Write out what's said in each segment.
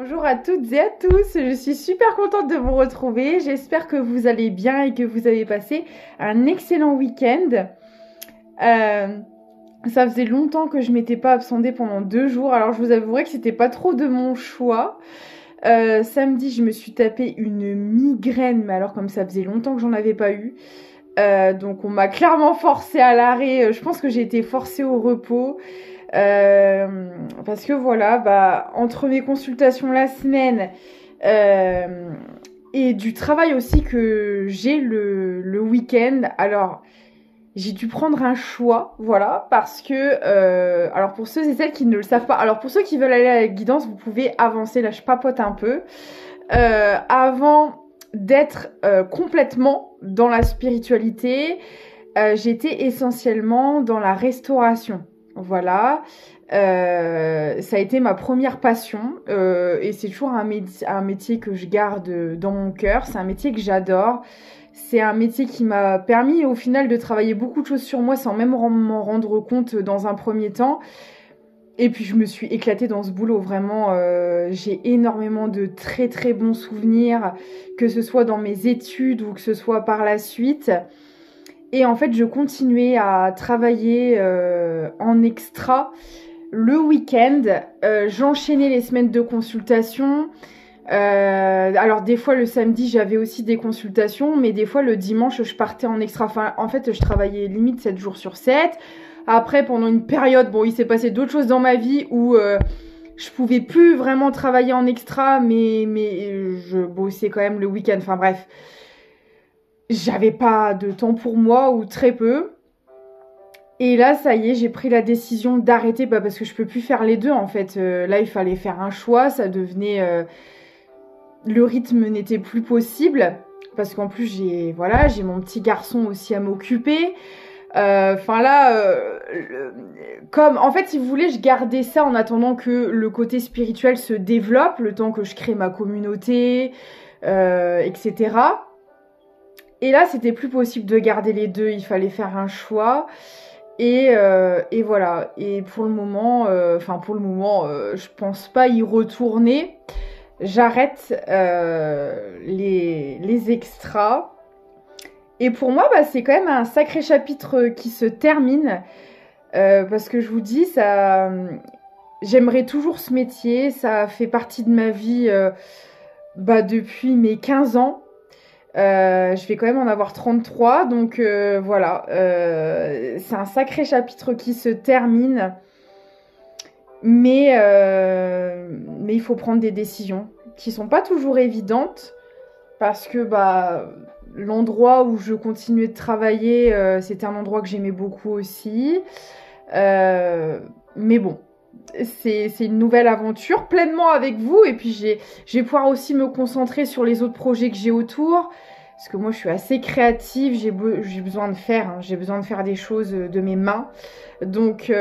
Bonjour à toutes et à tous, je suis super contente de vous retrouver, j'espère que vous allez bien et que vous avez passé un excellent week-end. Ça faisait longtemps que je m'étais pas absentée pendant 2 jours, alors je vous avouerai que c'était pas trop de mon choix. Samedi, je me suis tapé une migraine, mais alors comme ça faisait longtemps que j'en avais pas eu. Donc on m'a clairement forcée à l'arrêt, je pense que j'ai été forcée au repos. Parce que voilà, entre mes consultations la semaine et du travail aussi que j'ai le week-end, alors j'ai dû prendre un choix, voilà, parce que alors pour ceux et celles qui ne le savent pas, alors pour ceux qui veulent aller à la guidance, vous pouvez avancer, là je papote un peu. Avant d'être complètement dans la spiritualité, j'étais essentiellement dans la restauration. Voilà, ça a été ma première passion et c'est toujours un métier que je garde dans mon cœur. C'est un métier que j'adore. C'est un métier qui m'a permis au final de travailler beaucoup de choses sur moi sans même m'en rendre compte dans un premier temps. Et puis je me suis éclatée dans ce boulot, vraiment, j'ai énormément de très très bons souvenirs, que ce soit dans mes études ou que ce soit par la suite. Et en fait, je continuais à travailler en extra le week-end. J'enchaînais les semaines de consultation. Alors des fois le samedi, j'avais aussi des consultations, mais des fois le dimanche, je partais en extra. Enfin, en fait, je travaillais limite 7 jours sur 7. Après, pendant une période, bon, il s'est passé d'autres choses dans ma vie où je pouvais plus vraiment travailler en extra, mais je bossais quand même le week-end. Enfin bref, j'avais pas de temps pour moi ou très peu. Et là, ça y est, j'ai pris la décision d'arrêter parce que je peux plus faire les deux en fait. Là, il fallait faire un choix, ça devenait le rythme n'était plus possible parce qu'en plus j'ai mon petit garçon aussi à m'occuper. Comme en fait, si vous voulez, je gardais ça en attendant que le côté spirituel se développe, le temps que je crée ma communauté, etc. Et là, c'était plus possible de garder les deux. Il fallait faire un choix. Et voilà. Et pour le moment, je pense pas y retourner. J'arrête les extras. Et pour moi, c'est quand même un sacré chapitre qui se termine. Parce que je vous dis, ça, j'aimerais toujours ce métier. Ça fait partie de ma vie depuis mes 15 ans. Je vais quand même en avoir 33. Donc voilà. C'est un sacré chapitre qui se termine. Mais il faut prendre des décisions qui sont pas toujours évidentes. Parce que l'endroit où je continuais de travailler, c'était un endroit que j'aimais beaucoup aussi. Mais bon, c'est une nouvelle aventure pleinement avec vous. Et puis je vais pouvoir aussi me concentrer sur les autres projets que j'ai autour. Parce que moi, je suis assez créative, j'ai besoin de faire. J'ai besoin de faire des choses de mes mains. Donc,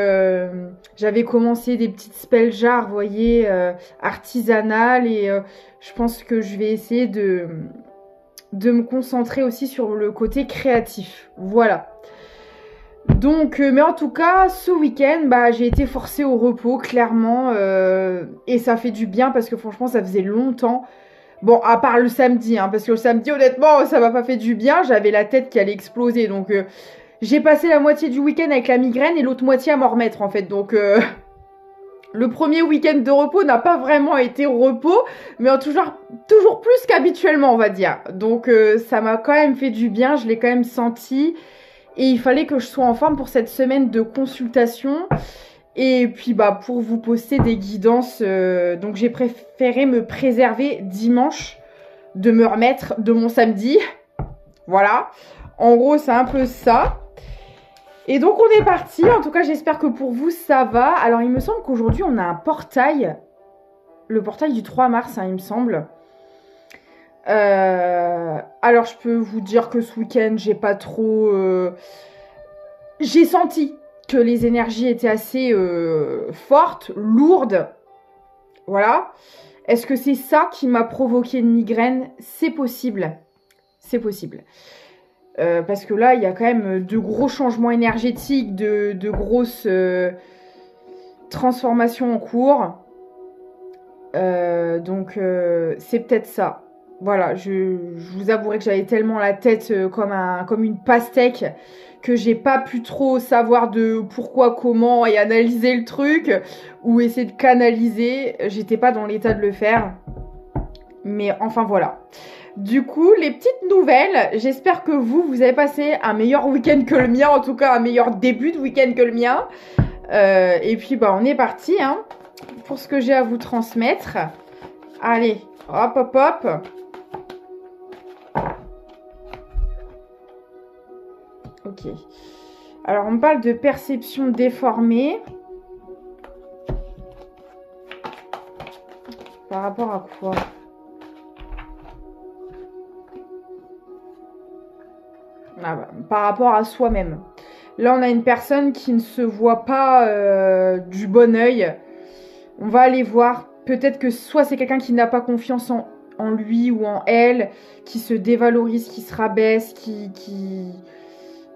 j'avais commencé des petites spell jars, vous voyez, artisanales. Et je pense que je vais essayer de me concentrer aussi sur le côté créatif. Voilà. Donc, mais en tout cas, ce week-end, j'ai été forcée au repos, clairement. Et ça fait du bien parce que franchement, ça faisait longtemps. Bon, à part le samedi, parce que le samedi, honnêtement, ça m'a pas fait du bien. J'avais la tête qui allait exploser. Donc, j'ai passé la moitié du week-end avec la migraine et l'autre moitié à m'en remettre, en fait. Donc, le premier week-end de repos n'a pas vraiment été repos, mais toujours plus qu'habituellement, on va dire. Donc, ça m'a quand même fait du bien. Je l'ai quand même senti. Et il fallait que je sois en forme pour cette semaine de consultation. Et puis pour vous poster des guidances, donc j'ai préféré me préserver dimanche de me remettre de mon samedi. Voilà, en gros c'est un peu ça. Et donc on est parti, en tout cas j'espère que pour vous ça va. Alors il me semble qu'aujourd'hui on a un portail, le portail du 3 mars il me semble. Alors je peux vous dire que ce week-end j'ai pas trop... J'ai senti que les énergies étaient assez fortes, lourdes. Voilà. Est-ce que c'est ça qui m'a provoqué une migraine? C'est possible. C'est possible. Parce que là, il y a quand même de gros changements énergétiques, de grosses transformations en cours. C'est peut-être ça. Voilà, je vous avouerai que j'avais tellement la tête comme une pastèque que j'ai pas pu trop savoir de pourquoi, comment et analyser le truc ou essayer de canaliser. J'étais pas dans l'état de le faire. Mais enfin voilà. Du coup, les petites nouvelles, j'espère que vous avez passé un meilleur week-end que le mien, en tout cas un meilleur début de week-end que le mien. Et puis bah on est parti hein, pour ce que j'ai à vous transmettre. Allez, hop hop hop. Ok. Alors on parle de perception déformée. Par rapport à quoi ? Ah bah, par rapport à soi-même. Là, on a une personne qui ne se voit pas du bon œil. On va aller voir. Peut-être que soit c'est quelqu'un qui n'a pas confiance en lui ou en elle, qui se dévalorise, qui se rabaisse,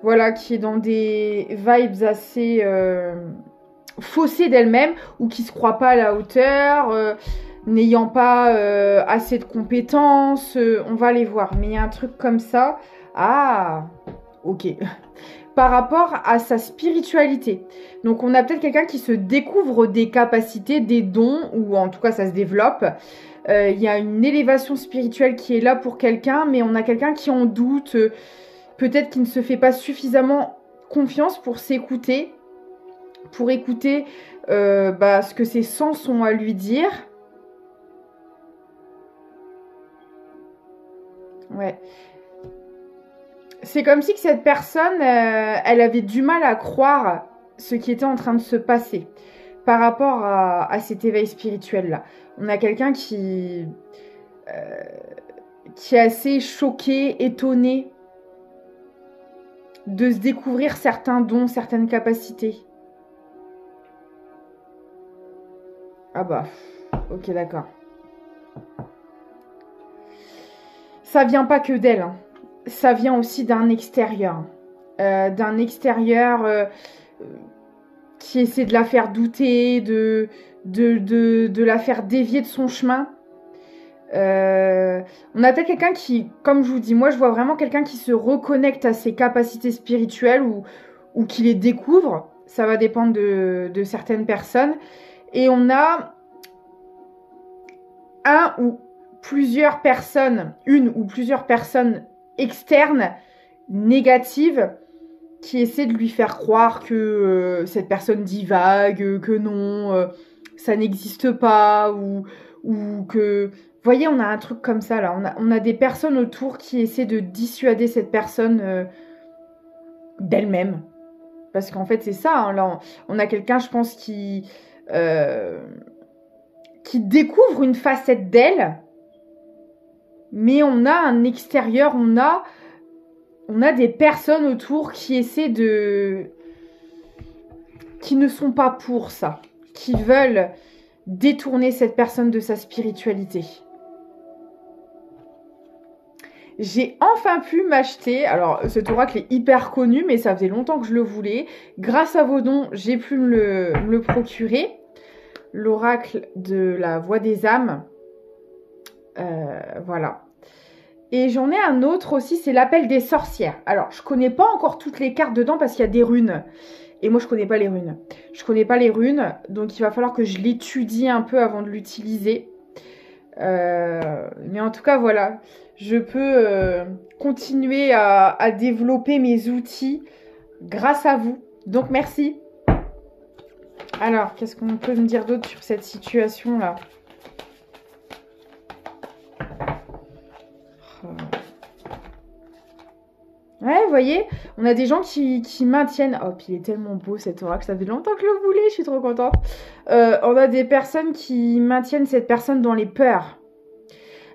voilà, qui est dans des vibes assez faussées d'elle-même ou qui se croit pas à la hauteur, n'ayant pas assez de compétences. On va aller voir. Mais il y a un truc comme ça. Ah, ok. Par rapport à sa spiritualité. Donc on a peut-être quelqu'un qui se découvre des capacités, des dons, ou en tout cas ça se développe. Il y a une élévation spirituelle qui est là pour quelqu'un, mais on a quelqu'un qui en doute, peut-être qui ne se fait pas suffisamment confiance pour s'écouter, pour écouter ce que ses sens ont à lui dire. Ouais. C'est comme si que cette personne, elle avait du mal à croire ce qui était en train de se passer par rapport à cet éveil spirituel-là. On a quelqu'un qui est assez choqué, étonné de se découvrir certains dons, certaines capacités. Ah bah, ok, d'accord. Ça vient pas que d'elle, hein. Ça vient aussi d'un extérieur. Qui essaie de la faire douter, de la faire dévier de son chemin. On a peut-être quelqu'un qui, comme je vous dis, moi je vois vraiment quelqu'un qui se reconnecte à ses capacités spirituelles ou qui les découvre. Ça va dépendre de certaines personnes. Et on a une ou plusieurs personnes externes, négatives, qui essaient de lui faire croire que cette personne divague, que non, ça n'existe pas, ou que... Vous voyez, on a un truc comme ça, là. On a des personnes autour qui essaient de dissuader cette personne d'elle-même. Parce qu'en fait, c'est ça. Hein, là, on a quelqu'un, je pense, qui découvre une facette d'elle, mais on a un extérieur, on a des personnes autour qui essaient qui ne sont pas pour ça, qui veulent détourner cette personne de sa spiritualité. J'ai enfin pu m'acheter, alors cet oracle est hyper connu, mais ça faisait longtemps que je le voulais. Grâce à vos dons, j'ai pu me le procurer. L'oracle de la voix des âmes. Voilà. Et j'en ai un autre aussi, c'est l'appel des sorcières. Alors, je connais pas encore toutes les cartes dedans parce qu'il y a des runes. Et moi, je connais pas les runes. Je connais pas les runes, donc il va falloir que je l'étudie un peu avant de l'utiliser. Mais en tout cas, voilà. Je peux continuer à développer mes outils grâce à vous. Donc, merci. Alors, qu'est-ce qu'on peut me dire d'autre sur cette situation-là ? Ouais, vous voyez, on a des gens qui maintiennent... Oh, puis il est tellement beau cet oracle, ça fait longtemps que je le voulais, je suis trop contente. On a des personnes qui maintiennent cette personne dans les peurs.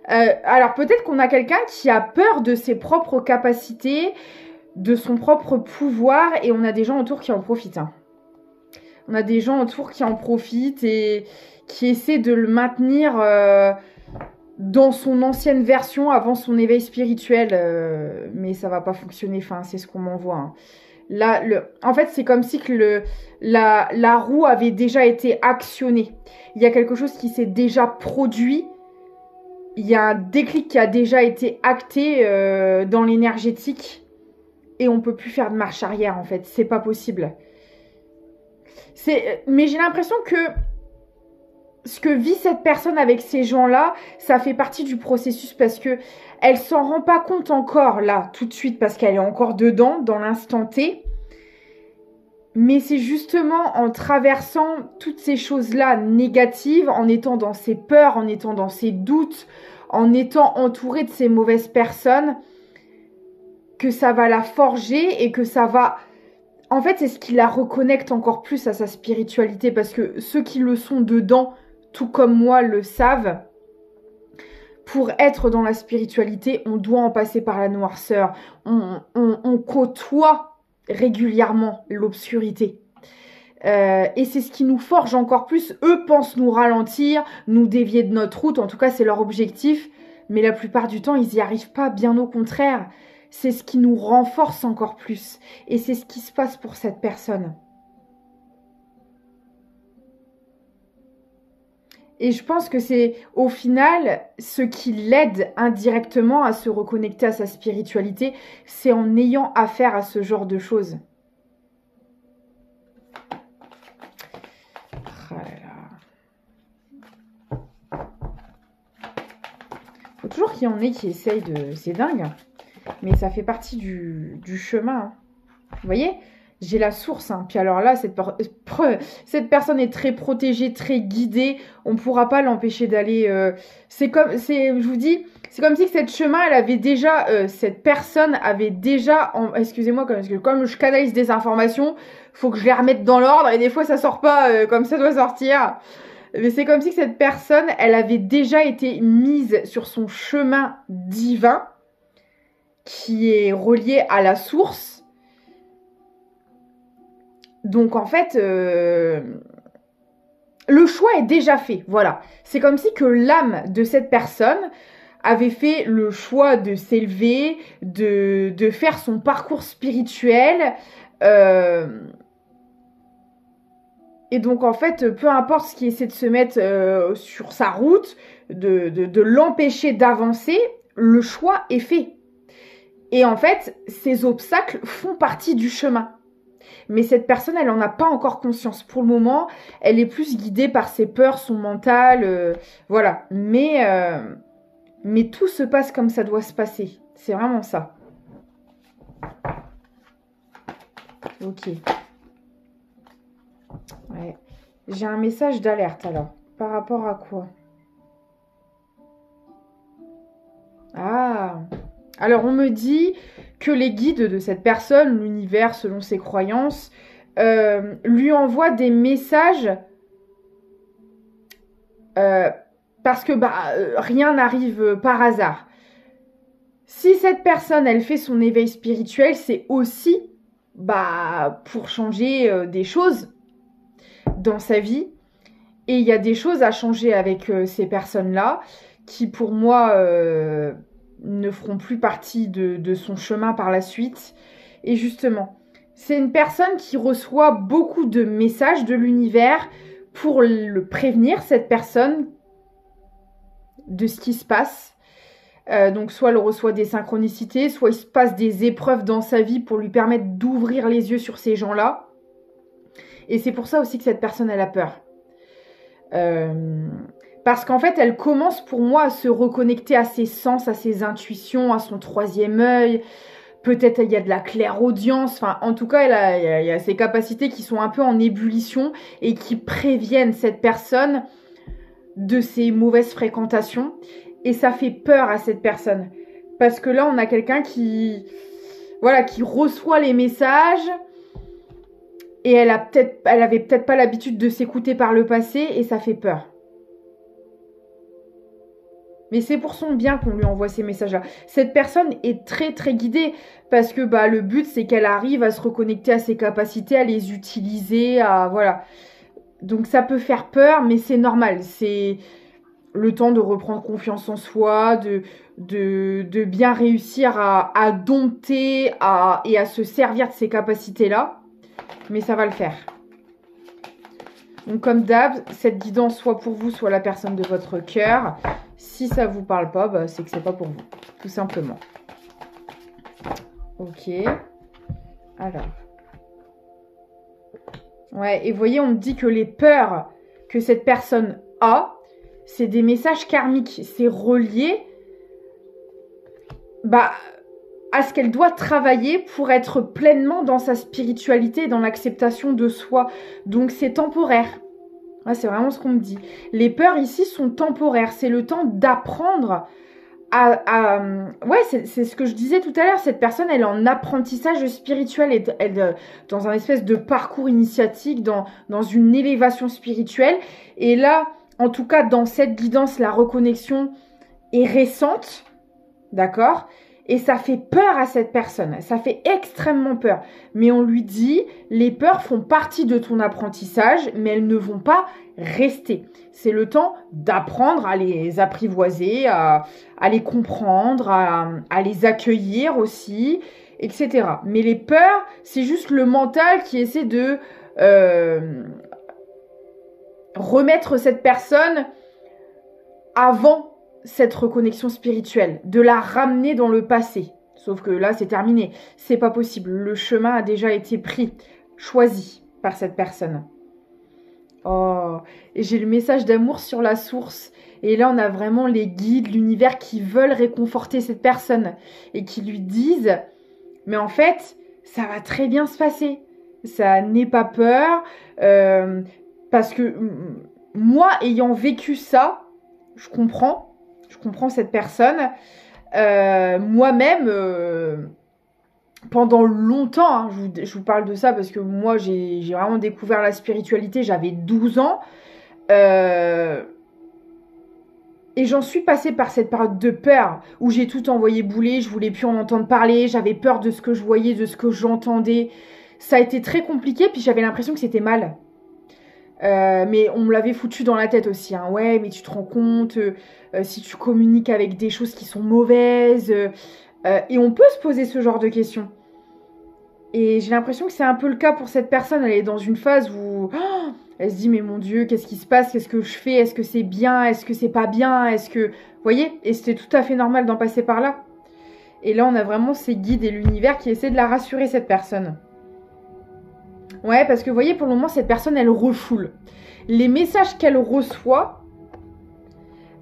Alors peut-être qu'on a quelqu'un qui a peur de ses propres capacités, de son propre pouvoir, et on a des gens autour qui en profitent. Hein. On a des gens autour qui en profitent et qui essaient de le maintenir dans son ancienne version avant son éveil spirituel. Mais ça va pas fonctionner, enfin, c'est ce qu'on m'envoie. Hein. Là, en fait, c'est comme si que la roue avait déjà été actionnée. Il y a quelque chose qui s'est déjà produit. Il y a un déclic qui a déjà été acté dans l'énergétique. Et on peut plus faire de marche arrière, en fait. C'est pas possible. Mais j'ai l'impression que ce que vit cette personne avec ces gens-là, ça fait partie du processus parce que elle s'en rend pas compte encore là, tout de suite, parce qu'elle est encore dedans, dans l'instant T. Mais c'est justement en traversant toutes ces choses-là négatives, en étant dans ses peurs, en étant dans ses doutes, en étant entourée de ces mauvaises personnes, que ça va la forger et que ça va... En fait, c'est ce qui la reconnecte encore plus à sa spiritualité, parce que ceux qui le sont dedans, tout comme moi, le savent. Pour être dans la spiritualité, on doit en passer par la noirceur. On côtoie régulièrement l'obscurité. Et c'est ce qui nous forge encore plus. Eux pensent nous ralentir, nous dévier de notre route. En tout cas, c'est leur objectif. Mais la plupart du temps, ils n'y arrivent pas. Bien au contraire. C'est ce qui nous renforce encore plus. Et c'est ce qui se passe pour cette personne. Et je pense que c'est au final ce qui l'aide indirectement à se reconnecter à sa spiritualité, c'est en ayant affaire à ce genre de choses. Oh là là. Faut toujours qu'il y en ait qui essayent de... C'est dingue, mais ça fait partie du chemin. Hein. Vous voyez ? J'ai la source, hein. Puis alors là, cette personne est très protégée, très guidée. On ne pourra pas l'empêcher d'aller. Je vous dis, c'est comme si cette chemin, elle avait déjà, cette personne avait déjà. Excusez-moi, parce que comme je canalise des informations, faut que je les remette dans l'ordre et des fois ça sort pas comme ça doit sortir. Mais c'est comme si cette personne, elle avait déjà été mise sur son chemin divin, qui est relié à la source. Donc en fait, le choix est déjà fait, voilà. C'est comme si que l'âme de cette personne avait fait le choix de s'élever, de faire son parcours spirituel. Et donc en fait, peu importe ce qui essaie de se mettre sur sa route, de l'empêcher d'avancer, le choix est fait. Et en fait, ces obstacles font partie du chemin. Mais cette personne, elle n'en a pas encore conscience. Pour le moment, elle est plus guidée par ses peurs, son mental, voilà. Mais tout se passe comme ça doit se passer. C'est vraiment ça. Ok. Ouais. J'ai un message d'alerte alors. Par rapport à quoi? Ah. Alors on me dit que les guides de cette personne, l'univers selon ses croyances, lui envoient des messages parce que rien n'arrive par hasard. Si cette personne, elle fait son éveil spirituel, c'est aussi pour changer des choses dans sa vie. Et il y a des choses à changer avec ces personnes-là qui, pour moi... ne feront plus partie de son chemin par la suite. Et justement, c'est une personne qui reçoit beaucoup de messages de l'univers pour le prévenir, cette personne, de ce qui se passe. Donc soit elle reçoit des synchronicités, soit il se passe des épreuves dans sa vie pour lui permettre d'ouvrir les yeux sur ces gens-là. Et c'est pour ça aussi que cette personne, elle a peur. Parce qu'en fait, elle commence pour moi à se reconnecter à ses sens, à ses intuitions, à son troisième œil. Peut-être il y a de la clairaudience. Enfin, en tout cas, il y a ces capacités qui sont un peu en ébullition et qui préviennent cette personne de ses mauvaises fréquentations. Et ça fait peur à cette personne. Parce que là, on a quelqu'un qui reçoit les messages et elle avait peut-être pas l'habitude de s'écouter par le passé et ça fait peur. Mais c'est pour son bien qu'on lui envoie ces messages-là. Cette personne est très très guidée parce que le but c'est qu'elle arrive à se reconnecter à ses capacités, à les utiliser, voilà. Donc ça peut faire peur, mais c'est normal. le temps de reprendre confiance en soi, de bien réussir à dompter et à se servir de ces capacités-là. Mais ça va le faire. Donc comme d'hab, cette guidance soit pour vous, soit la personne de votre cœur. Si ça vous parle pas, bah, c'est que c'est pas pour vous, tout simplement. Ok. Alors. Ouais, et vous voyez, on me dit que les peurs que cette personne a, c'est des messages karmiques. C'est relié à ce qu'elle doit travailler pour être pleinement dans sa spiritualité, dans l'acceptation de soi. Donc c'est temporaire. Ouais, c'est vraiment ce qu'on me dit. Les peurs ici sont temporaires. C'est le temps d'apprendre ouais, c'est ce que je disais tout à l'heure. Cette personne, elle est en apprentissage spirituel, elle dans un espèce de parcours initiatique, dans une élévation spirituelle. Et là, en tout cas, dans cette guidance, la reconnexion est récente, d'accord ? Et ça fait peur à cette personne, ça fait extrêmement peur. Mais on lui dit, les peurs font partie de ton apprentissage, mais elles ne vont pas rester. C'est le temps d'apprendre à les apprivoiser, à les comprendre, à les accueillir aussi, etc. Mais les peurs, c'est juste le mental qui essaie de remettre cette personne avant cette reconnexion spirituelle, de la ramener dans le passé. Sauf que là, c'est terminé. C'est pas possible. Le chemin a déjà été pris, choisi par cette personne. Oh, et j'ai le message d'amour sur la source. Et là, on a vraiment les guides, l'univers qui veulent réconforter cette personne et qui lui disent, mais en fait, ça va très bien se passer. Ça n'est pas peur. Parce que moi, ayant vécu ça, je comprends cette personne. Moi-même, pendant longtemps, hein, je vous parle de ça parce que moi, j'ai vraiment découvert la spiritualité, j'avais 12 ans. Et j'en suis passée par cette période de peur où j'ai tout envoyé bouler, je voulais plus en entendre parler, j'avais peur de ce que je voyais, de ce que j'entendais. Ça a été très compliqué, puis j'avais l'impression que c'était mal. Mais on me l'avait foutu dans la tête aussi, hein. Ouais, mais tu te rends compte, si tu communiques avec des choses qui sont mauvaises, et on peut se poser ce genre de questions. Et j'ai l'impression que c'est un peu le cas pour cette personne. Elle est dans une phase où elle se dit, mais mon Dieu, qu'est-ce qui se passe? Qu'est-ce que je fais? Est-ce que c'est bien? Est-ce que c'est pas bien? Est-ce que... Vous voyez? Et c'était tout à fait normal d'en passer par là. Et là, on a vraiment ces guides et l'univers qui essaient de la rassurer, cette personne. Ouais, parce que vous voyez, pour le moment, cette personne, elle refoule. Les messages qu'elle reçoit,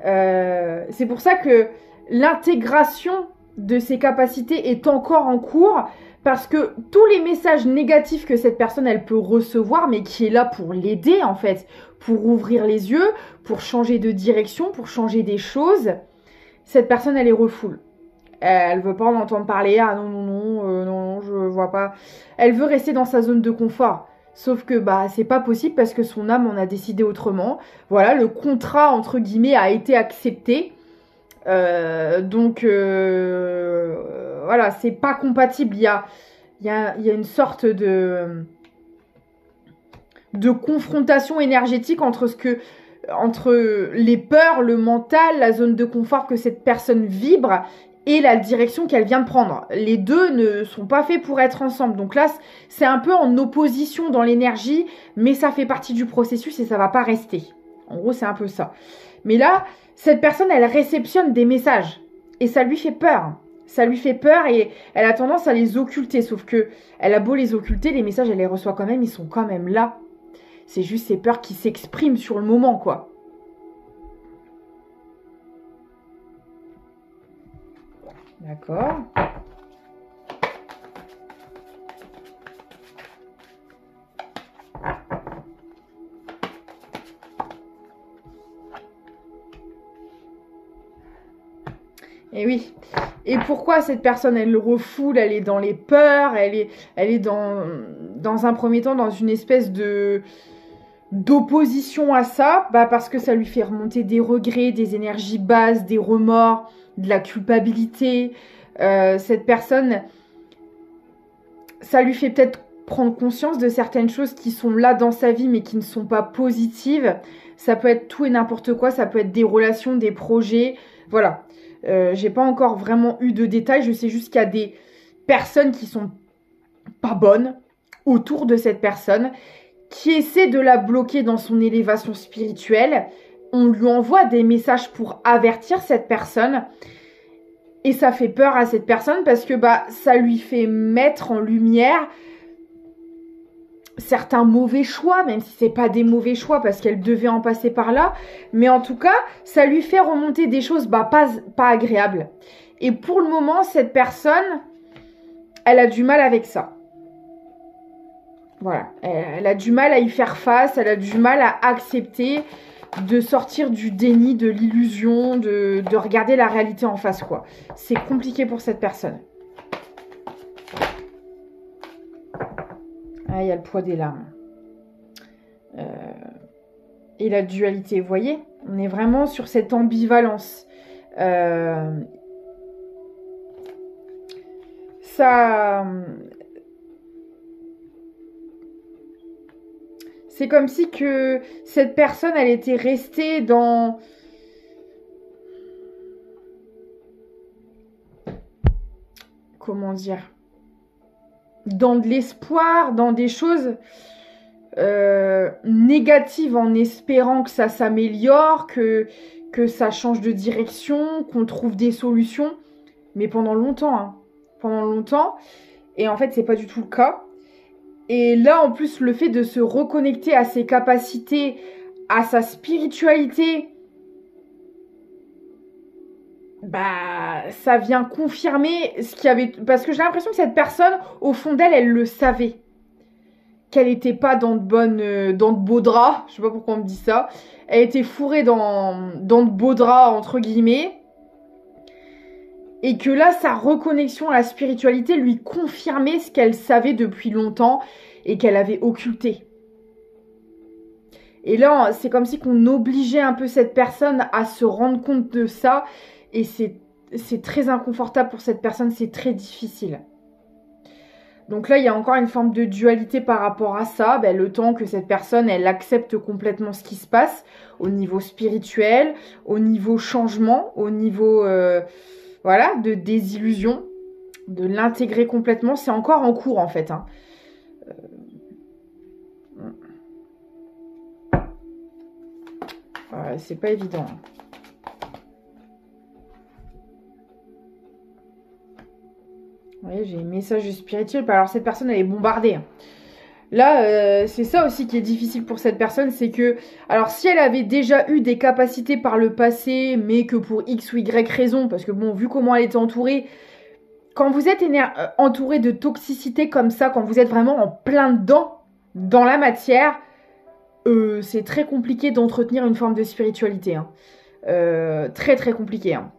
c'est pour ça que l'intégration de ses capacités est encore en cours, parce que tous les messages négatifs que cette personne, elle peut recevoir, mais qui est là pour l'aider, en fait, pour ouvrir les yeux, pour changer de direction, pour changer des choses, cette personne, elle les refoule. Elle veut pas en entendre parler. Ah non, je vois pas. Elle veut rester dans sa zone de confort. Sauf que c'est pas possible parce que son âme en a décidé autrement. Voilà, le contrat entre guillemets a été accepté. Donc voilà, c'est pas compatible. Il y a une sorte de confrontation énergétique entre les peurs, le mental, la zone de confort que cette personne vibre et la direction qu'elle vient de prendre. Les deux ne sont pas faits pour être ensemble. Donc là, c'est un peu en opposition dans l'énergie, mais ça fait partie du processus et ça va pas rester. En gros, c'est un peu ça. Mais là, cette personne, elle réceptionne des messages et ça lui fait peur. Ça lui fait peur et elle a tendance à les occulter. Sauf que elle a beau les occulter, les messages, elle les reçoit quand même, ils sont quand même là. C'est juste ces peurs qui s'expriment sur le moment, quoi. D'accord. Et oui. Et pourquoi cette personne, elle le refoule, elle est dans les peurs, elle est dans un premier temps dans une espèce d'opposition à ça, parce que ça lui fait remonter des regrets, des énergies basses, des remords, de la culpabilité. Cette personne, ça lui fait peut-être prendre conscience de certaines choses qui sont là dans sa vie mais qui ne sont pas positives. Ça peut être tout et n'importe quoi, ça peut être des relations, des projets, voilà. J'ai pas encore vraiment eu de détails, je sais juste qu'il y a des personnes qui sont pas bonnes autour de cette personne, qui essaie de la bloquer dans son élévation spirituelle. On lui envoie des messages pour avertir cette personne. Et ça fait peur à cette personne parce que ça lui fait mettre en lumière certains mauvais choix, même si c'est pas des mauvais choix parce qu'elle devait en passer par là. Mais en tout cas, ça lui fait remonter des choses pas agréables. Et pour le moment, cette personne, elle a du mal avec ça. Voilà, elle a du mal à y faire face, elle a du mal à accepter de sortir du déni, de l'illusion, de regarder la réalité en face, quoi. C'est compliqué pour cette personne. Ah, il y a le poids des larmes. Et la dualité, vous voyez? On est vraiment sur cette ambivalence. C'est comme si que cette personne, elle était restée dans... Comment dire? Dans de l'espoir, dans des choses négatives en espérant que ça s'améliore, que ça change de direction, qu'on trouve des solutions. Mais pendant longtemps, hein. Pendant longtemps. Et en fait, c'est pas du tout le cas. Et là, en plus, le fait de se reconnecter à ses capacités, à sa spiritualité, ça vient confirmer ce qu'il y avait... Parce que j'ai l'impression que cette personne, au fond d'elle, elle le savait. Qu'elle n'était pas dans de beaux draps. Je sais pas pourquoi on me dit ça. Elle était fourrée dans de beaux draps, entre guillemets. Et que là, sa reconnexion à la spiritualité lui confirmait ce qu'elle savait depuis longtemps et qu'elle avait occulté. Et là, c'est comme si qu'on obligeait un peu cette personne à se rendre compte de ça. Et c'est très inconfortable pour cette personne, c'est très difficile. Donc là, il y a encore une forme de dualité par rapport à ça. Le temps que cette personne, elle accepte complètement ce qui se passe au niveau spirituel, au niveau changement, au niveau... Voilà, de désillusion, de l'intégrer complètement. C'est encore en cours, en fait. Hein. C'est pas évident. Vous voyez, j'ai un message spirituel. Alors, cette personne, elle est bombardée. Là, c'est ça aussi qui est difficile pour cette personne. C'est que, alors, si elle avait déjà eu des capacités par le passé, mais que pour X ou Y raison, parce que bon, vu comment elle était entourée, quand vous êtes entouré de toxicité comme ça, quand vous êtes vraiment en plein dedans, dans la matière, c'est très compliqué d'entretenir une forme de spiritualité. Hein. Très, très compliqué. Hein.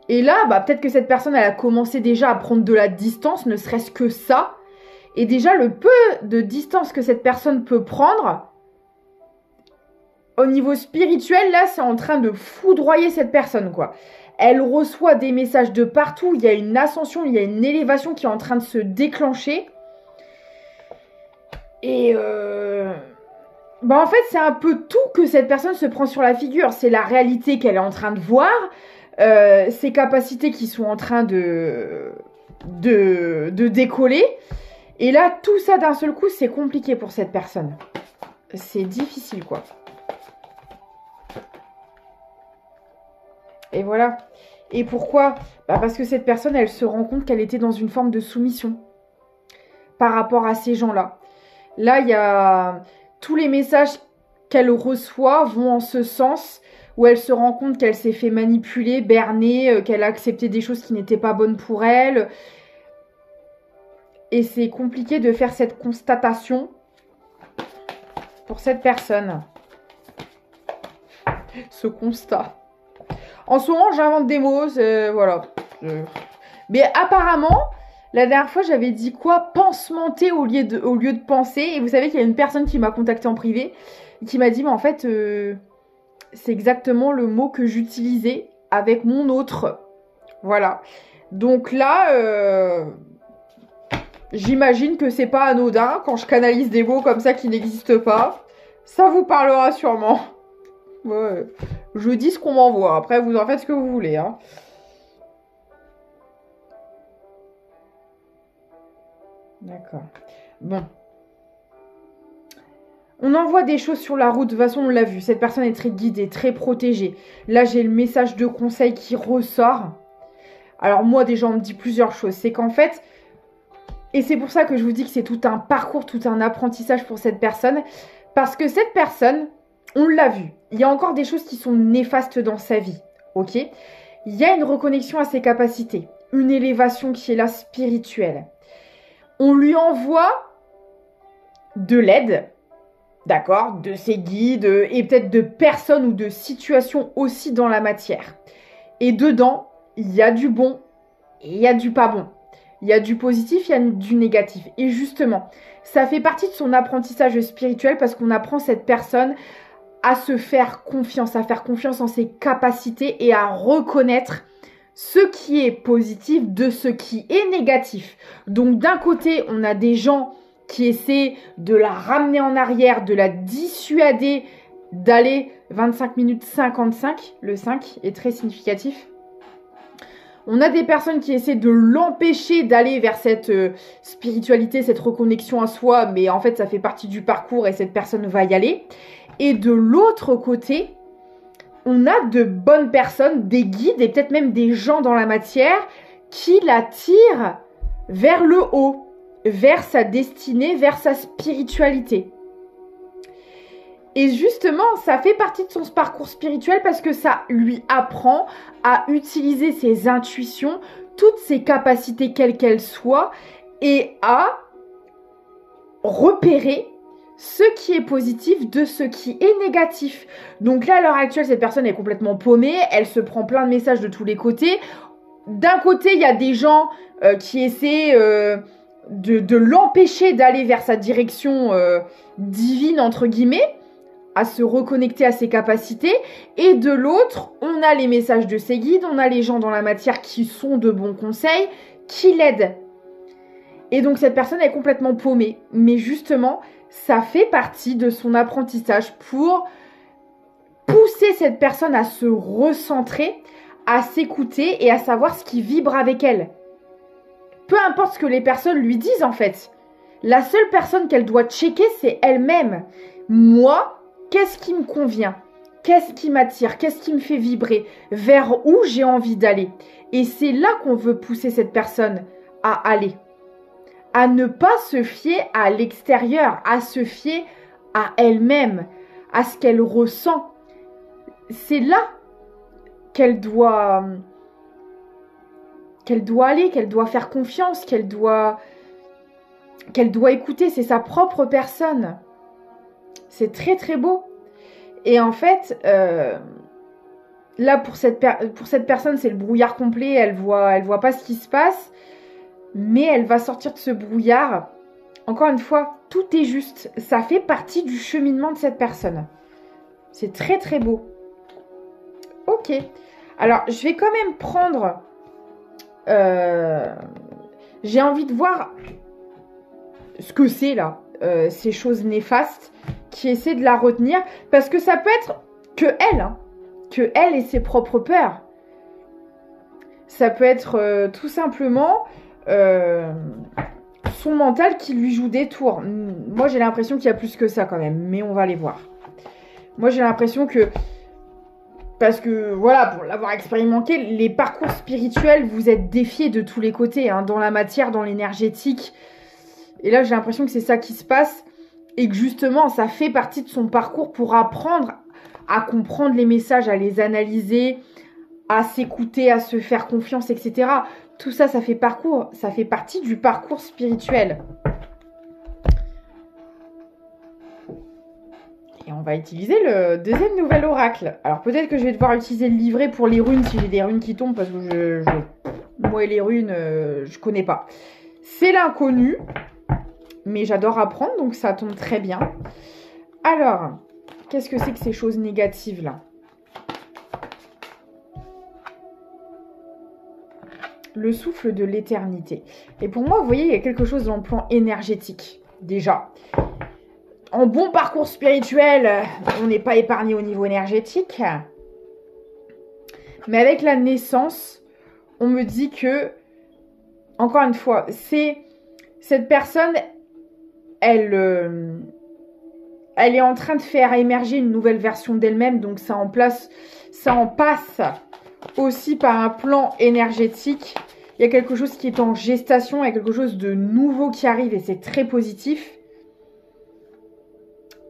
Et là, peut-être que cette personne, elle a commencé déjà à prendre de la distance, ne serait-ce que ça. Et déjà, le peu de distance que cette personne peut prendre, au niveau spirituel, là, c'est en train de foudroyer cette personne, quoi. Elle reçoit des messages de partout, il y a une ascension, il y a une élévation qui est en train de se déclencher. Et en fait, c'est un peu tout que cette personne se prend sur la figure. C'est la réalité qu'elle est en train de voir, ses capacités qui sont en train de décoller. Et là, tout ça d'un seul coup, c'est compliqué pour cette personne. C'est difficile, quoi. Et voilà. Et pourquoi? Parce que cette personne, elle se rend compte qu'elle était dans une forme de soumission par rapport à ces gens-là. Là, il y a... Tous les messages qu'elle reçoit vont en ce sens où elle se rend compte qu'elle s'est fait manipuler, berner, qu'elle a accepté des choses qui n'étaient pas bonnes pour elle... Et c'est compliqué de faire cette constatation pour cette personne. Ce constat. En ce moment, j'invente des mots, voilà. Mais apparemment, la dernière fois, j'avais dit quoi? Pensementer au lieu de penser. Et vous savez qu'il y a une personne qui m'a contacté en privé et qui m'a dit, mais en fait, c'est exactement le mot que j'utilisais avec mon autre. Voilà. Donc là... J'imagine que c'est pas anodin quand je canalise des mots comme ça qui n'existent pas. Ça vous parlera sûrement. Ouais, je dis ce qu'on m'envoie. Après, vous en faites ce que vous voulez. Hein. D'accord. Bon. On envoie des choses sur la route, de toute façon on l'a vu, cette personne est très guidée, très protégée. Là j'ai le message de conseil qui ressort. Alors moi déjà on me dit plusieurs choses, c'est qu'en fait, et c'est pour ça que je vous dis que c'est tout un parcours, tout un apprentissage pour cette personne, parce que cette personne, on l'a vu, il y a encore des choses qui sont néfastes dans sa vie, ok? Il y a une reconnexion à ses capacités, une élévation qui est là spirituelle. On lui envoie de l'aide, d'accord, de ses guides et peut-être de personnes ou de situations aussi dans la matière. Et dedans, il y a du bon et il y a du pas bon. Il y a du positif, il y a du négatif. Et justement, ça fait partie de son apprentissage spirituel parce qu'on apprend cette personne à se faire confiance, à faire confiance en ses capacités et à reconnaître ce qui est positif de ce qui est négatif. Donc d'un côté, on a des gens qui essaie de la ramener en arrière, de la dissuader d'aller 25 minutes 55. Le 5 est très significatif. On a des personnes qui essaient de l'empêcher d'aller vers cette spiritualité, cette reconnexion à soi, mais en fait, ça fait partie du parcours et cette personne va y aller. Et de l'autre côté, on a de bonnes personnes, des guides et peut-être même des gens dans la matière qui la tirent vers le haut, vers sa destinée, vers sa spiritualité. Et justement, ça fait partie de son parcours spirituel parce que ça lui apprend à utiliser ses intuitions, toutes ses capacités quelles qu'elles soient, et à repérer ce qui est positif de ce qui est négatif. Donc là, à l'heure actuelle, cette personne est complètement paumée, elle se prend plein de messages de tous les côtés. D'un côté, il y a des gens qui essaient de l'empêcher d'aller vers sa direction divine, entre guillemets, à se reconnecter à ses capacités. Et de l'autre, on a les messages de ses guides, on a les gens dans la matière qui sont de bons conseils, qui l'aident. Et donc cette personne est complètement paumée. Mais justement, ça fait partie de son apprentissage pour pousser cette personne à se recentrer, à s'écouter et à savoir ce qui vibre avec elle. Peu importe ce que les personnes lui disent en fait. La seule personne qu'elle doit checker, c'est elle-même. Moi, qu'est-ce qui me convient? Qu'est-ce qui m'attire? Qu'est-ce qui me fait vibrer? Vers où j'ai envie d'aller? Et c'est là qu'on veut pousser cette personne à aller. À ne pas se fier à l'extérieur, à se fier à elle-même, à ce qu'elle ressent. C'est là qu'elle doit aller, qu'elle doit faire confiance, qu'elle doit écouter. C'est sa propre personne. C'est très très beau. Et en fait, là pour cette personne, c'est le brouillard complet. Elle voit pas ce qui se passe, mais elle va sortir de ce brouillard. Encore une fois, tout est juste. Ça fait partie du cheminement de cette personne. C'est très très beau. Ok. Alors, je vais quand même prendre... j'ai envie de voir ce que c'est là, ces choses néfastes qui essaient de la retenir, parce que ça peut être que elle, hein, que elle et ses propres peurs. Ça peut être tout simplement son mental qui lui joue des tours. Moi j'ai l'impression qu'il y a plus que ça quand même, mais on va les voir. Moi j'ai l'impression que, parce que voilà, pour l'avoir expérimenté, les parcours spirituels, vous êtes défiés de tous les côtés, hein, dans la matière, dans l'énergétique. Et là, j'ai l'impression que c'est ça qui se passe et que justement, ça fait partie de son parcours pour apprendre à comprendre les messages, à les analyser, à s'écouter, à se faire confiance, etc. Tout ça, ça fait partie du parcours spirituel. Et on va utiliser le deuxième nouvel oracle. Alors peut-être que je vais devoir utiliser le livret pour les runes si j'ai des runes qui tombent, parce que moi et les runes, je connais pas. C'est l'inconnu, mais j'adore apprendre, donc ça tombe très bien. Alors, qu'est-ce que c'est que ces choses négatives là? le souffle de l'éternité. Et pour moi, vous voyez, il y a quelque chose dans le plan énergétique, déjà. En bon parcours spirituel, on n'est pas épargné au niveau énergétique. Mais avec la naissance, on me dit que, encore une fois, cette personne, elle est en train de faire émerger une nouvelle version d'elle-même. Donc ça en passe aussi par un plan énergétique. Il y a quelque chose qui est en gestation, il y a quelque chose de nouveau qui arrive et c'est très positif.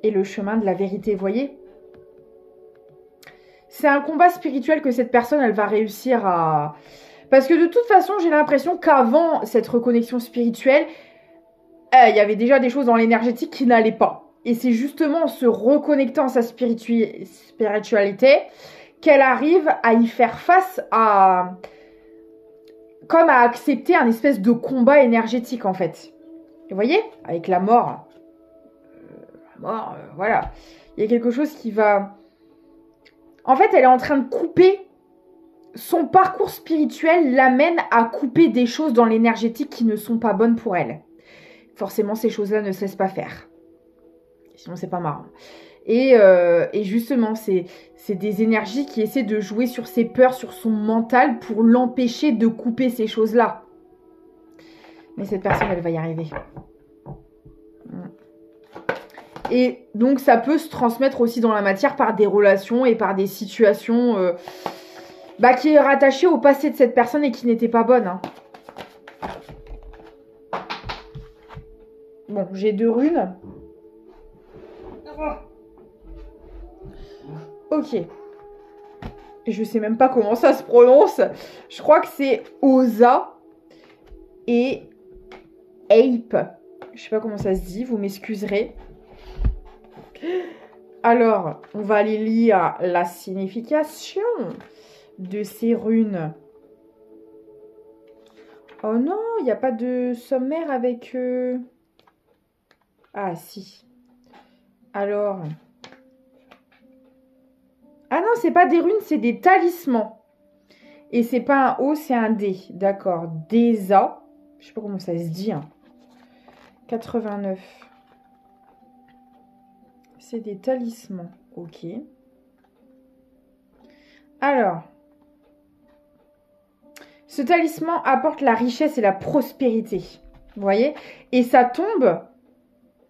Et le chemin de la vérité, vous voyez ? C'est un combat spirituel que cette personne, elle va réussir à... Parce que de toute façon, j'ai l'impression qu'avant cette reconnexion spirituelle, il y avait déjà des choses dans l'énergétique qui n'allaient pas. Et c'est justement en se reconnectant à sa spiritualité qu'elle arrive à y faire face comme à accepter un espèce de combat énergétique, en fait. Vous voyez ? Avec la mort. Voilà. Il y a quelque chose qui va... En fait, elle est en train de couper... Son parcours spirituel l'amène à couper des choses dans l'énergétique qui ne sont pas bonnes pour elle. Forcément, ces choses-là ne se laissent pas faire. Sinon, c'est pas marrant. Et justement, c'est des énergies qui essaient de jouer sur ses peurs, sur son mental pour l'empêcher de couper ces choses-là. Mais cette personne, elle va y arriver. Et donc, ça peut se transmettre aussi dans la matière par des relations et par des situations qui est rattachée au passé de cette personne et qui n'était pas bonne. Hein. Bon, j'ai 2 runes. Ok. Je sais même pas comment ça se prononce. Je crois que c'est Osa et Ape. Je sais pas comment ça se dit, vous m'excuserez. Alors, on va aller lire la signification de ces runes. Oh non, il n'y a pas de sommaire avec... Ah, si. Alors... Ah non, c'est pas des runes, c'est des talismans. Et c'est pas un O, c'est un D. D'accord. Desa. Je sais pas comment ça se dit. Hein. 89. C'est des talismans. Ok. Alors... Ce talisman apporte la richesse et la prospérité. Vous voyez ? Et ça tombe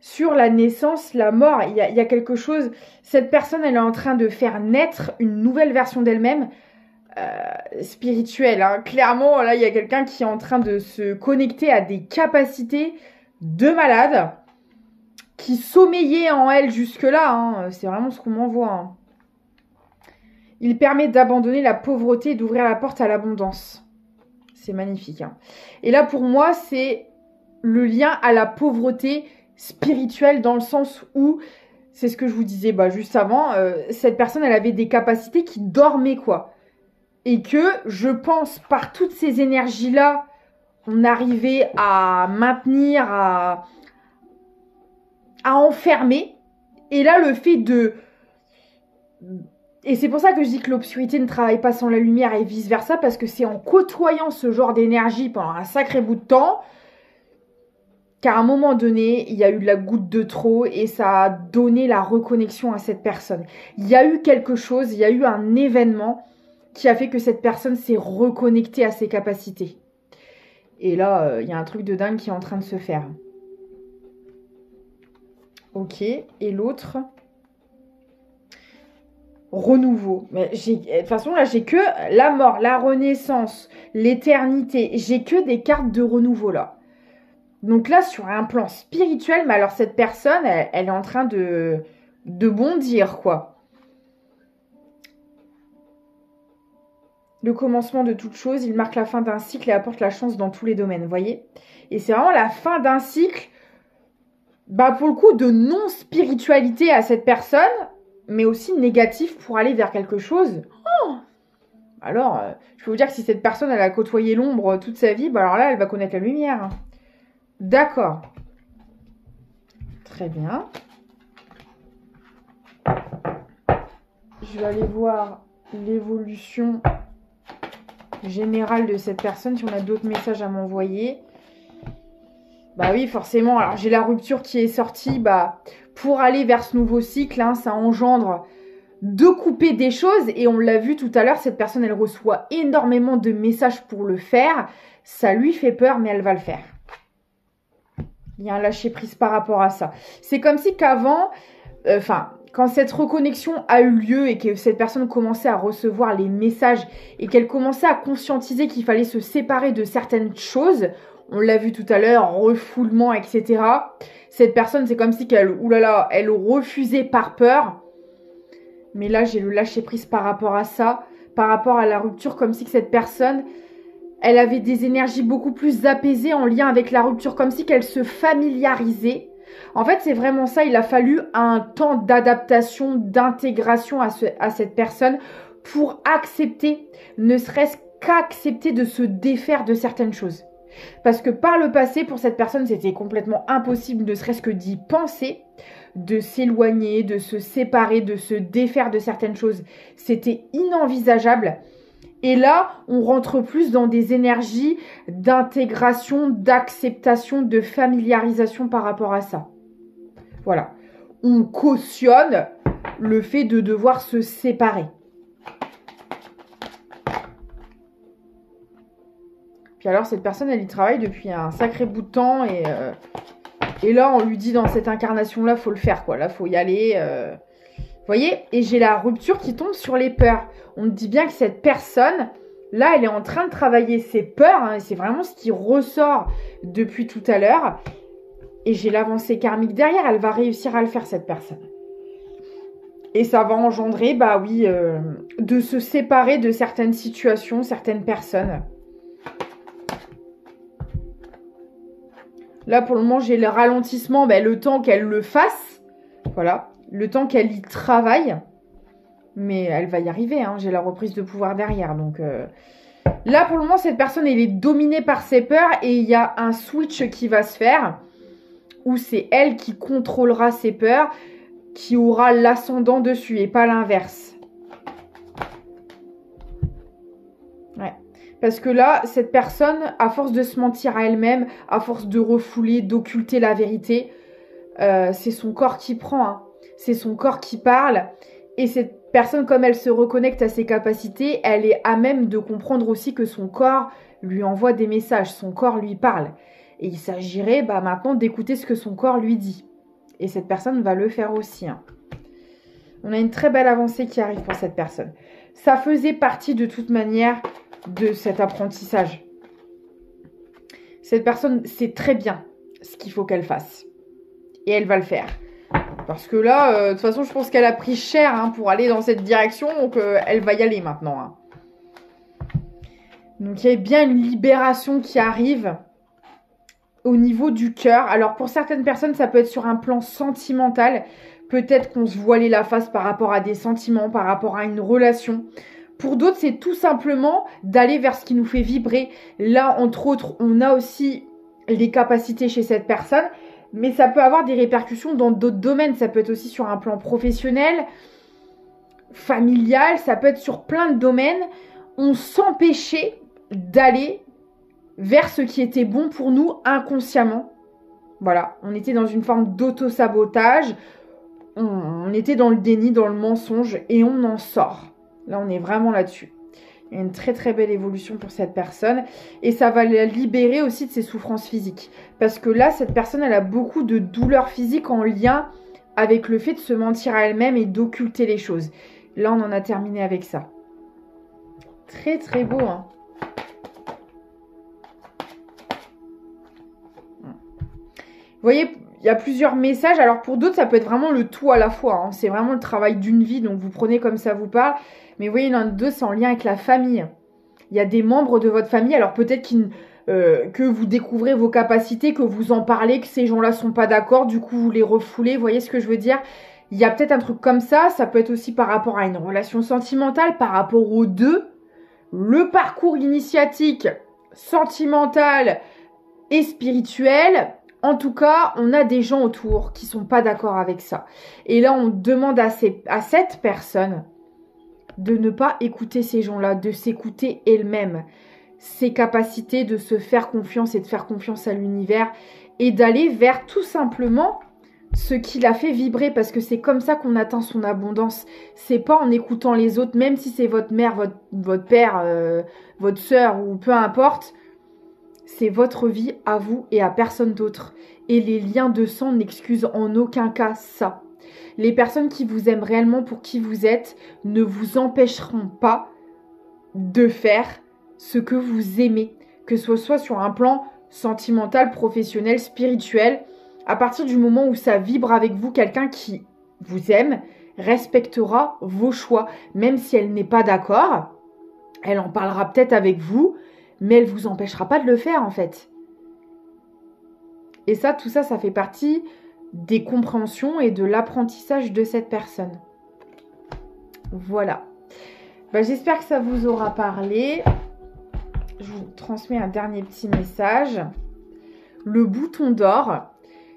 sur la naissance, la mort. Il y a quelque chose... Cette personne, elle est en train de faire naître une nouvelle version d'elle-même spirituelle. Hein. Clairement, là, il y a quelqu'un qui est en train de se connecter à des capacités de malade qui sommeillaient en elle jusque-là. Hein. C'est vraiment ce qu'on m'envoie. Hein. Il permet d'abandonner la pauvreté et d'ouvrir la porte à l'abondance. C'est magnifique. Hein. Et là, pour moi, c'est le lien à la pauvreté spirituelle dans le sens où, c'est ce que je vous disais juste avant, cette personne, elle avait des capacités qui dormaient, quoi. Et que, je pense, par toutes ces énergies-là, on arrivait à maintenir, à enfermer. Et là, le fait de... Et c'est pour ça que je dis que l'obscurité ne travaille pas sans la lumière et vice-versa, parce que c'est en côtoyant ce genre d'énergie pendant un sacré bout de temps qu'à un moment donné, il y a eu de la goutte de trop et ça a donné la reconnexion à cette personne. Il y a eu quelque chose, il y a eu un événement qui a fait que cette personne s'est reconnectée à ses capacités. Et là, il y a un truc de dingue qui est en train de se faire. Ok, et l'autre... renouveau. Mais de toute façon, là, j'ai que la mort, la renaissance, l'éternité. J'ai que des cartes de renouveau, là. Donc là, sur un plan spirituel, mais alors cette personne, elle est en train de bondir, quoi. Le commencement de toute chose, il marque la fin d'un cycle et apporte la chance dans tous les domaines, vous voyez ? Et c'est vraiment la fin d'un cycle, pour le coup, de non-spiritualité à cette personne, mais aussi négatif pour aller vers quelque chose. Oh, alors, je peux vous dire que si cette personne, elle a côtoyé l'ombre toute sa vie, alors là, elle va connaître la lumière. Hein. D'accord. Très bien. Je vais aller voir l'évolution général de cette personne, si on a d'autres messages à m'envoyer. Bah oui, forcément. Alors, j'ai la rupture qui est sortie. Bah, pour aller vers ce nouveau cycle, hein, ça engendre de couper des choses. Et on l'a vu tout à l'heure, cette personne, elle reçoit énormément de messages pour le faire. Ça lui fait peur, mais elle va le faire. Il y a un lâcher-prise par rapport à ça. C'est comme si qu'avant, quand cette reconnexion a eu lieu et que cette personne commençait à recevoir les messages et qu'elle commençait à conscientiser qu'il fallait se séparer de certaines choses, on l'a vu tout à l'heure, refoulement, etc. Cette personne, c'est comme si elle refusait par peur. Mais là, j'ai le lâcher-prise par rapport à ça, par rapport à la rupture, comme si que cette personne, elle avait des énergies beaucoup plus apaisées en lien avec la rupture, comme si qu'elle se familiarisait. En fait, c'est vraiment ça. Il a fallu un temps d'adaptation, d'intégration à cette personne pour accepter, ne serait-ce qu'accepter de se défaire de certaines choses. Parce que par le passé, pour cette personne, c'était complètement impossible, ne serait-ce que d'y penser, de s'éloigner, de se séparer, de se défaire de certaines choses. C'était inenvisageable. Et là, on rentre plus dans des énergies d'intégration, d'acceptation, de familiarisation par rapport à ça. Voilà. On cautionne le fait de devoir se séparer. Puis alors, cette personne, elle y travaille depuis un sacré bout de temps. Et là, on lui dit dans cette incarnation-là, faut le faire, quoi. Là, faut y aller. Vous voyez? Et j'ai la rupture qui tombe sur les peurs. On me dit bien que cette personne, là, elle est en train de travailler ses peurs. Hein, et c'est vraiment ce qui ressort depuis tout à l'heure. Et j'ai l'avancée karmique derrière. Elle va réussir à le faire, cette personne. Et ça va engendrer, bah oui, de se séparer de certaines situations, certaines personnes. Là, pour le moment, j'ai le ralentissement, le temps qu'elle le fasse. Voilà, le temps qu'elle y travaille. Mais elle va y arriver, hein. J'ai la reprise de pouvoir derrière. Donc là, pour le moment, cette personne, elle est dominée par ses peurs. Et il y a un switch qui va se faire. Où c'est elle qui contrôlera ses peurs. Qui aura l'ascendant dessus et pas l'inverse. Ouais. Parce que là, cette personne, à force de se mentir à elle-même, à force de refouler, d'occulter la vérité, c'est son corps qui prend. Hein. C'est son corps qui parle. Et cette personne, comme elle se reconnecte à ses capacités, elle est à même de comprendre aussi que son corps lui envoie des messages. Son corps lui parle. Et il s'agirait maintenant d'écouter ce que son corps lui dit. Et cette personne va le faire aussi. Hein. On a une très belle avancée qui arrive pour cette personne. Ça faisait partie de toute manière de cet apprentissage. Cette personne sait très bien ce qu'il faut qu'elle fasse. Et elle va le faire. Parce que là, de toute façon, je pense qu'elle a pris cher pour aller dans cette direction. Donc, elle va y aller maintenant. Hein. Donc, il y a bien une libération qui arrive au niveau du cœur. Alors, pour certaines personnes, ça peut être sur un plan sentimental. Peut-être qu'on se voilait la face par rapport à des sentiments, par rapport à une relation. Pour d'autres, c'est tout simplement d'aller vers ce qui nous fait vibrer. Là, entre autres, on a aussi les capacités chez cette personne, mais ça peut avoir des répercussions dans d'autres domaines. Ça peut être aussi sur un plan professionnel, familial, ça peut être sur plein de domaines. On s'empêchait d'aller vers ce qui était bon pour nous inconsciemment. Voilà, on était dans une forme d'auto-sabotage, on était dans le déni, dans le mensonge, et on en sort. Là, on est vraiment là-dessus. Il y a une très très belle évolution pour cette personne. Et ça va la libérer aussi de ses souffrances physiques. Parce que là, cette personne, elle a beaucoup de douleurs physiques en lien avec le fait de se mentir à elle-même et d'occulter les choses. Là, on en a terminé avec ça. Très très beau, hein. Vous voyez, il y a plusieurs messages. Alors pour d'autres, ça peut être vraiment le tout à la fois. Hein. C'est vraiment le travail d'une vie. Donc vous prenez comme ça vous parle. Mais vous voyez, l'un de deux, c'est en lien avec la famille. Il y a des membres de votre famille. Alors peut-être que vous découvrez vos capacités, que vous en parlez, que ces gens-là sont pas d'accord. Du coup, vous les refoulez. Vous voyez ce que je veux dire? Il y a peut-être un truc comme ça. Ça peut être aussi par rapport à une relation sentimentale, par rapport aux deux. Le parcours initiatique, sentimental et spirituel. En tout cas, on a des gens autour qui sont pas d'accord avec ça. Et là, on demande à cette personne de ne pas écouter ces gens-là, de s'écouter elle-même, ses capacités, de se faire confiance et de faire confiance à l'univers et d'aller vers tout simplement ce qui l'a fait vibrer, parce que c'est comme ça qu'on atteint son abondance. C'est pas en écoutant les autres, même si c'est votre mère, votre père, votre sœur ou peu importe. C'est votre vie à vous et à personne d'autre. Et les liens de sang n'excusent en aucun cas ça. Les personnes qui vous aiment réellement pour qui vous êtes ne vous empêcheront pas de faire ce que vous aimez, que ce soit sur un plan sentimental, professionnel, spirituel. À partir du moment où ça vibre avec vous, quelqu'un qui vous aime respectera vos choix, même si elle n'est pas d'accord. Elle en parlera peut-être avec vous, mais elle ne vous empêchera pas de le faire en fait. Et ça, tout ça, ça fait partie des compréhensions et de l'apprentissage de cette personne. Voilà. J'espère que ça vous aura parlé. Je vous transmets un dernier petit message. Le bouton d'or.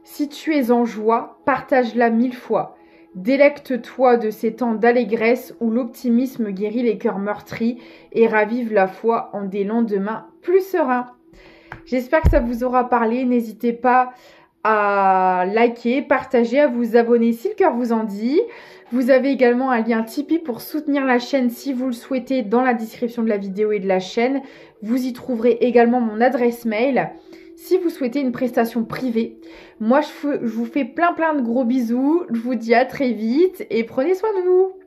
Si tu es en joie, partage-la 1000 fois. Délecte-toi de ces temps d'allégresse où l'optimisme guérit les cœurs meurtris et ravive la foi en des lendemains plus sereins. J'espère que ça vous aura parlé. N'hésitez pas à liker, partager, à vous abonner si le cœur vous en dit. Vous avez également un lien Tipeee pour soutenir la chaîne si vous le souhaitez dans la description de la vidéo et de la chaîne. Vous y trouverez également mon adresse mail si vous souhaitez une prestation privée. Moi, je vous fais plein de gros bisous. Je vous dis à très vite et prenez soin de vous.